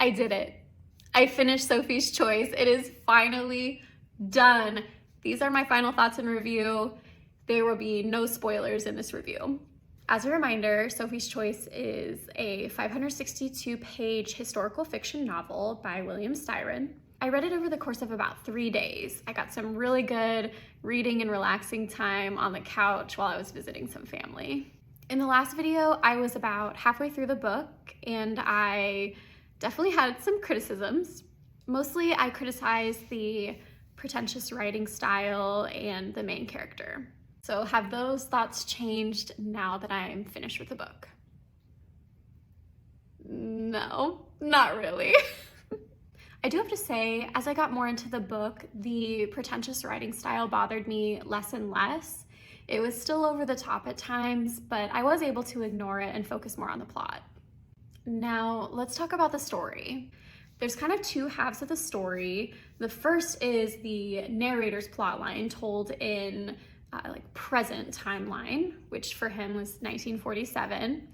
I did it. I finished Sophie's Choice. It is finally done. These are my final thoughts and review. There will be no spoilers in this review. As a reminder, Sophie's Choice is a 562-page historical fiction novel by William Styron. I read it over the course of about 3 days. I got some really good reading and relaxing time on the couch while I was visiting some family. In the last video, I was about halfway through the book and I definitely had some criticisms. Mostly I criticized the pretentious writing style and the main character. So have those thoughts changed now that I'm finished with the book? No, not really. I do have to say, as I got more into the book, the pretentious writing style bothered me less and less. It was still over the top at times, but I was able to ignore it and focus more on the plot. Now, let's talk about the story. There's kind of two halves of the story. The first is the narrator's plotline told in present timeline, which for him was 1947.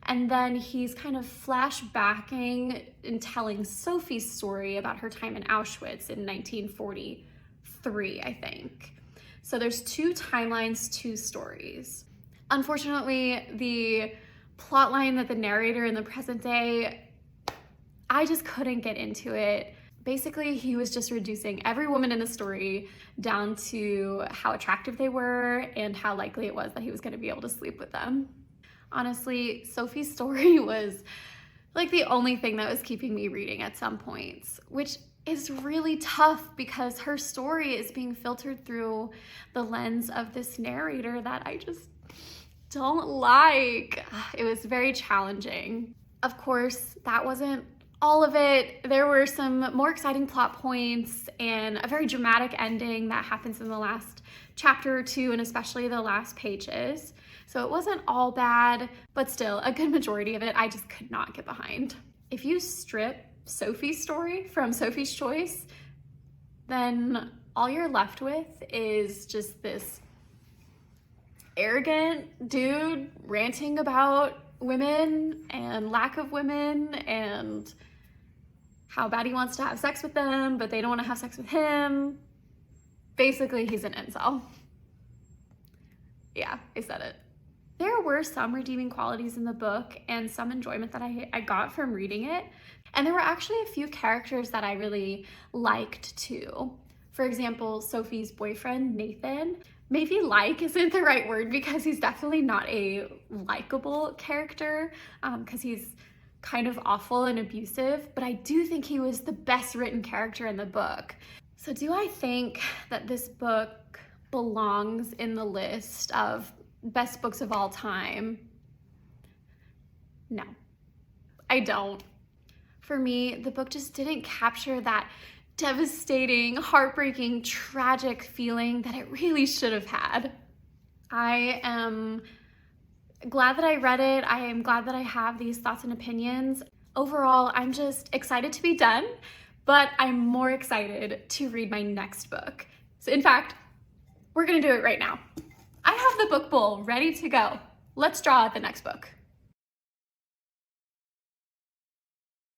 And then he's kind of flashbacking and telling Sophie's story about her time in Auschwitz in 1943, I think. So there's two timelines, two stories. Unfortunately, the plot line that the narrator in the present day, I just couldn't get into it. Basically, he was just reducing every woman in the story down to how attractive they were and how likely it was that he was going to be able to sleep with them. Honestly, Sophie's story was like the only thing that was keeping me reading at some points, which is really tough because her story is being filtered through the lens of this narrator that I just don't like. It was very challenging. Of course, that wasn't all of it. There were some more exciting plot points and a very dramatic ending that happens in the last chapter or two, and especially the last pages. So it wasn't all bad, but still a good majority of it I just could not get behind. If you strip Sophie's story from Sophie's Choice, then all you're left with is just this arrogant dude ranting about women and lack of women and how bad he wants to have sex with them, but they don't want to have sex with him. Basically, he's an incel. Yeah, I said it. There were some redeeming qualities in the book and some enjoyment that I got from reading it. And there were actually a few characters that I really liked too. For example, Sophie's boyfriend, Nathan. Maybe like isn't the right word because he's definitely not a likable character because he's kind of awful and abusive, but I do think he was the best written character in the book. So do I think that this book belongs in the list of best books of all time? No, I don't. For me, the book just didn't capture that devastating, heartbreaking, tragic feeling that it really should have had. I am glad that I read it. I am glad that I have these thoughts and opinions. Overall, I'm just excited to be done, but I'm more excited to read my next book. So in fact, we're gonna do it right now. I have the book bowl ready to go. Let's draw out the next book.